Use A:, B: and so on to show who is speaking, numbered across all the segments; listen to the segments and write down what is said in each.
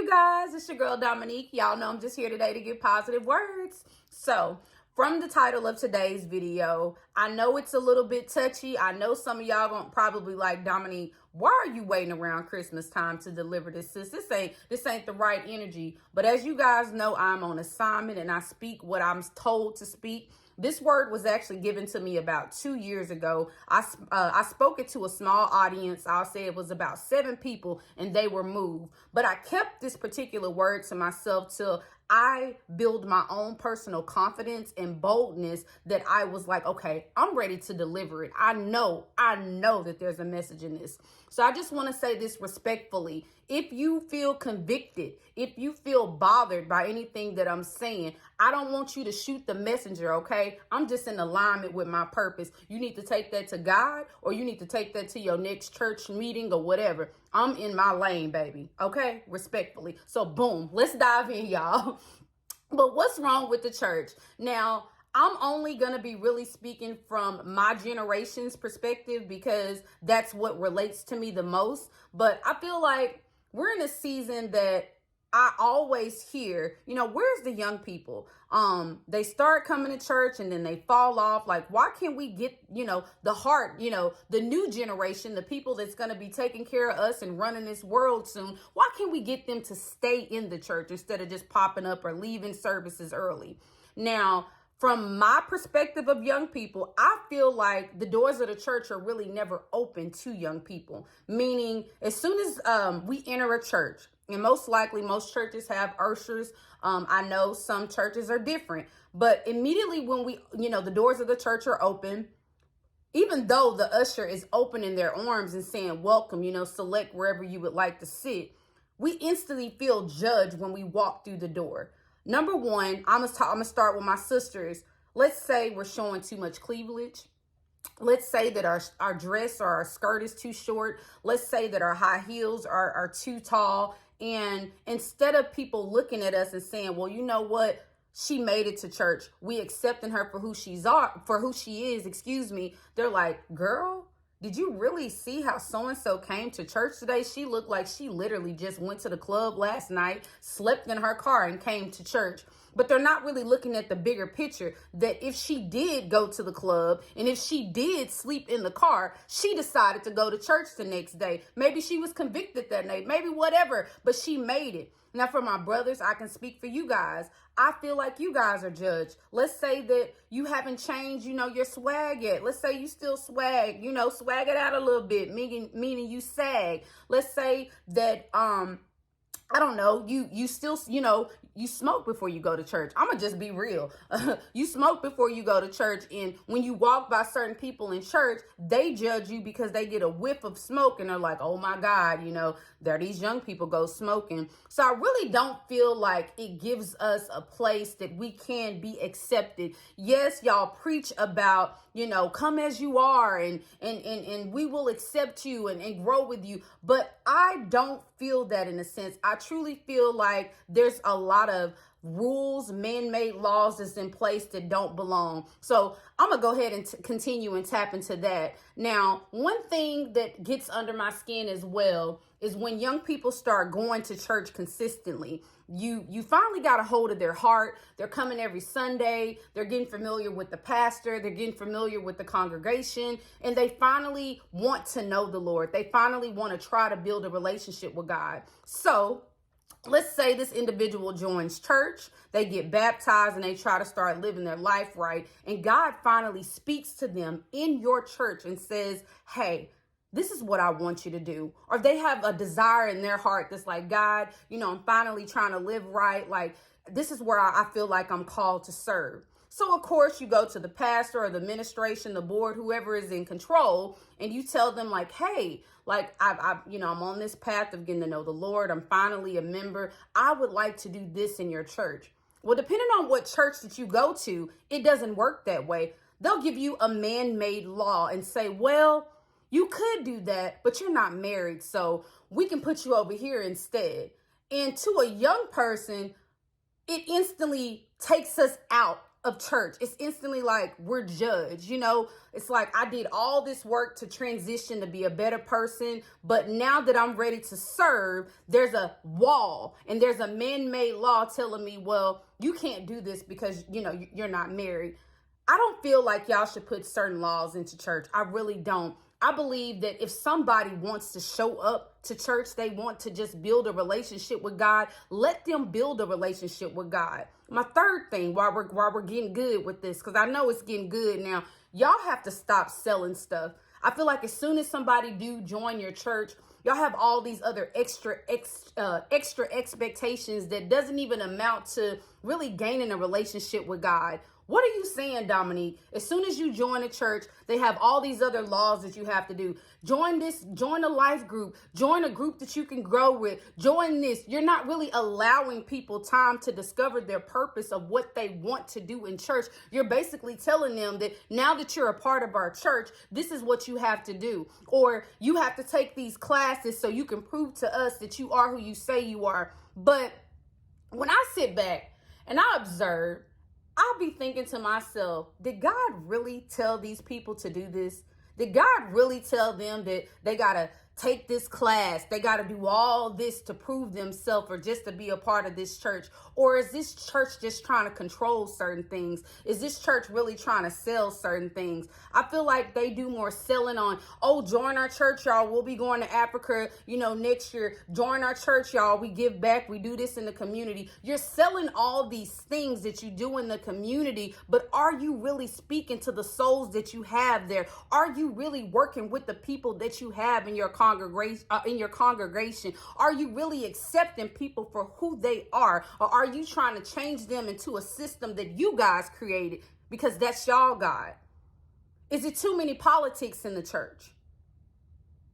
A: you guys? It's your girl Dominique. Y'all know I'm just here today to give positive words. So, from the title of today's video, I know it's a little bit touchy. I know some of y'all gonna probably like, Dominique, why are you waiting around Christmas time to deliver this, sis? This ain't the right energy. But as you guys know, I'm on assignment and I speak what I'm told to speak. This word was actually given to me about 2 years ago. I spoke it to a small audience. I'll say it was about 7 people and they were moved. But I kept this particular word to myself till I build my own personal confidence and boldness that I was like, okay, I'm ready to deliver it. I know that there's a message in this. So I just want to say this respectfully. If you feel convicted, if you feel bothered by anything that I'm saying, I don't want you to shoot the messenger, okay? I'm just in alignment with my purpose. You need to take that to God, or you need to take that to your next church meeting or whatever. I'm in my lane, baby, okay? Respectfully. So boom, let's dive in, y'all. But what's wrong with the church? Now, I'm only going to be really speaking from my generation's perspective because that's what relates to me the most. But I feel like we're in a season that I always hear, where's the young people? They start coming to church and then they fall off. Like, why can't we get, the heart, the new generation, the people that's going to be taking care of us and running this world soon? Why can't we get them to stay in the church instead of just popping up or leaving services early? Now, from my perspective of young people, I feel like the doors of the church are really never open to young people. Meaning, as soon as we enter a church, and most likely most churches have ushers. I know some churches are different. But immediately when the doors of the church are open, even though the usher is opening their arms and saying, welcome, select wherever you would like to sit, we instantly feel judged when we walk through the door. Number one, I'm gonna start with my sisters. Let's say we're showing too much cleavage. Let's say that our dress or our skirt is too short. Let's say that our high heels are too tall. And instead of people looking at us and saying, well, you know what? She made it to church. We accepting her for who she is, They're like, girl, did you really see how so-and-so came to church today? She looked like she literally just went to the club last night, slept in her car and came to church. But they're not really looking at the bigger picture that if she did go to the club and if she did sleep in the car, she decided to go to church the next day. Maybe she was convicted that night, maybe whatever, but she made it. Now, for my brothers, I can speak for you guys. I feel like you guys are judged. Let's say that you haven't changed, your swag yet. Let's say you still swag, swag it out a little bit, meaning you sag. Let's say that, I don't know, you still, you smoke before you go to church. I'm going to just be real. You smoke before you go to church. And when you walk by certain people in church, they judge you because they get a whiff of smoke and they're like, oh my God, there these young people go smoking. So I really don't feel like it gives us a place that we can be accepted. Yes, y'all preach about, come as you are and we will accept you and grow with you. But I don't feel that in a sense. I truly feel like there's a lot of rules, man-made laws that's in place that don't belong. So I'm gonna go ahead and continue and tap into that. Now, one thing that gets under my skin as well is when young people start going to church consistently. You finally got a hold of their heart. They're coming every Sunday. They're getting familiar with the pastor. They're getting familiar with the congregation. And they finally want to know the Lord. They finally want to try to build a relationship with God. So let's say this individual joins church, they get baptized and they try to start living their life right. And God finally speaks to them in your church and says, hey, this is what I want you to do. Or they have a desire in their heart that's like, God, I'm finally trying to live right. Like, this is where I feel like I'm called to serve. So, of course, you go to the pastor or the administration, the board, whoever is in control, and you tell them like, hey, like I'm on this path of getting to know the Lord. I'm finally a member. I would like to do this in your church. Well, depending on what church that you go to, it doesn't work that way. They'll give you a man-made law and say, well, you could do that, but you're not married, so we can put you over here instead. And to a young person, it instantly takes us out of church. It's instantly like we're judged. You know, it's like I did all this work to transition to be a better person, but now that I'm ready to serve, there's a wall and there's a man-made law telling me, well, you can't do this because, you know, you're not married. I don't feel like y'all should put certain laws into church. I really don't. I believe that if somebody wants to show up to church, they want to just build a relationship with God, let them build a relationship with God. My third thing, while we're getting good with this, because I know it's getting good now, y'all have to stop selling stuff. I feel like as soon as somebody do join your church, y'all have all these other extra expectations that doesn't even amount to really gaining a relationship with God. What are you saying, Dominique? As soon as you join a church, they have all these other laws that you have to do. Join a life group, join a group that you can grow with, join this. You're not really allowing people time to discover their purpose of what they want to do in church. You're basically telling them that now that you're a part of our church, this is what you have to do. Or you have to take these classes so you can prove to us that you are who you say you are. But when I sit back and I observe, I'll be thinking to myself, did God really tell these people to do this? Did God really tell them that they got to take this class? They got to do all this to prove themselves or just to be a part of this church? Or is this church just trying to control certain things? Is this church really trying to sell certain things? I feel like they do more selling on, oh, join our church, y'all. We'll be going to Africa, you know, next year. Join our church, y'all. We give back. We do this in the community. You're selling all these things that you do in the community, but are you really speaking to the souls that you have there? Are you really working with the people that you have in your congregation? Are you really accepting people for who they are? Or are you trying to change them into a system that you guys created because that's y'all God? Is it too many politics in the church?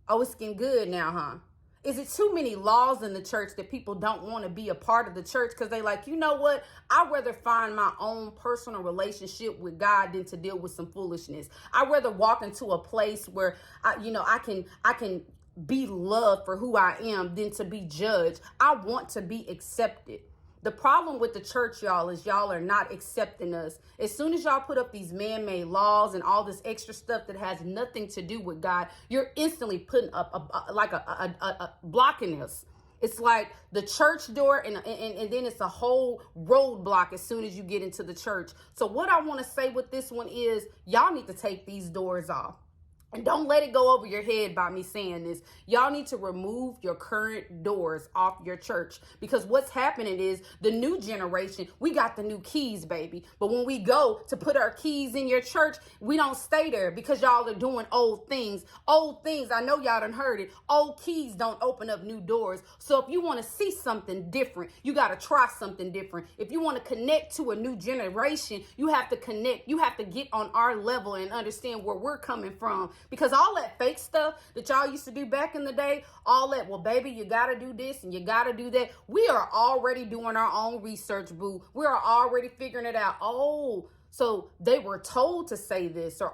A: Oh, it's getting good now, huh? Is it too many laws in the church that people don't want to be a part of the church because they like, you know what? I'd rather find my own personal relationship with God than to deal with some foolishness. I'd rather walk into a place where I can be loved for who I am than to be judged. I want to be accepted. The problem with the church, y'all, is y'all are not accepting us. As soon as y'all put up these man-made laws and all this extra stuff that has nothing to do with God, you're instantly putting up a blocking us. It's like the church door and then it's a whole roadblock as soon as you get into the church. So what I want to say with this one is y'all need to take these doors off. And don't let it go over your head by me saying this. Y'all need to remove your current doors off your church, because what's happening is the new generation, we got the new keys, baby. But when we go to put our keys in your church, we don't stay there because y'all are doing old things. Old things, I know y'all done heard it. Old keys don't open up new doors. So if you want to see something different, you got to try something different. If you want to connect to a new generation, you have to connect. You have to get on our level and understand where we're coming from. Because all that fake stuff that y'all used to do back in the day, all that, well, baby, you got to do this and you got to do that. We are already doing our own research, boo. We are already figuring it out. Oh, so they were told to say this, or,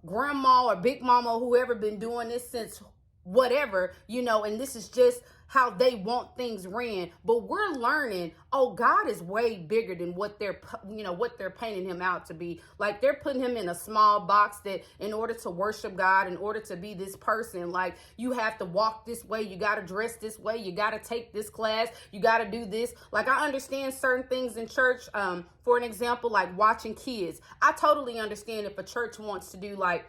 A: grandma or big mama, whoever been doing this since whatever, and this is just how they want things ran. But we're learning, oh, God is way bigger than what they're painting him out to be. Like, they're putting him in a small box that in order to worship God, in order to be this person, like, you have to walk this way, you got to dress this way, you got to take this class, you got to do this. Like, I understand certain things in church. For an example, like watching kids. I totally understand if a church wants to do like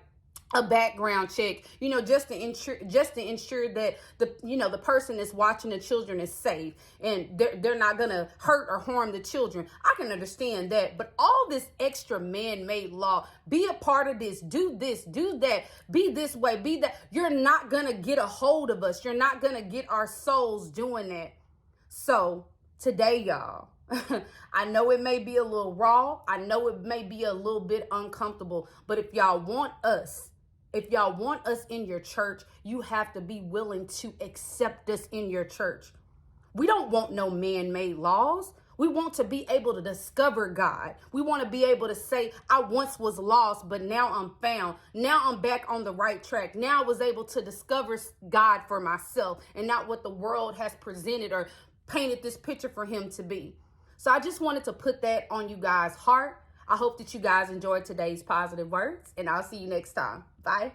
A: a background check, just to ensure that the person that's watching the children is safe and they're not gonna hurt or harm the children. I can understand that, but all this extra man-made law, be a part of this, do that, be this way, be that, you're not gonna get a hold of us. You're not gonna get our souls doing that. So today, y'all, I know it may be a little raw. I know it may be a little bit uncomfortable, but if y'all want us in your church, you have to be willing to accept us in your church. We don't want no man-made laws. We want to be able to discover God. We want to be able to say, I once was lost, but now I'm found. Now I'm back on the right track. Now I was able to discover God for myself and not what the world has presented or painted this picture for him to be. So I just wanted to put that on you guys' heart. I hope that you guys enjoyed today's positive words, and I'll see you next time. Bye.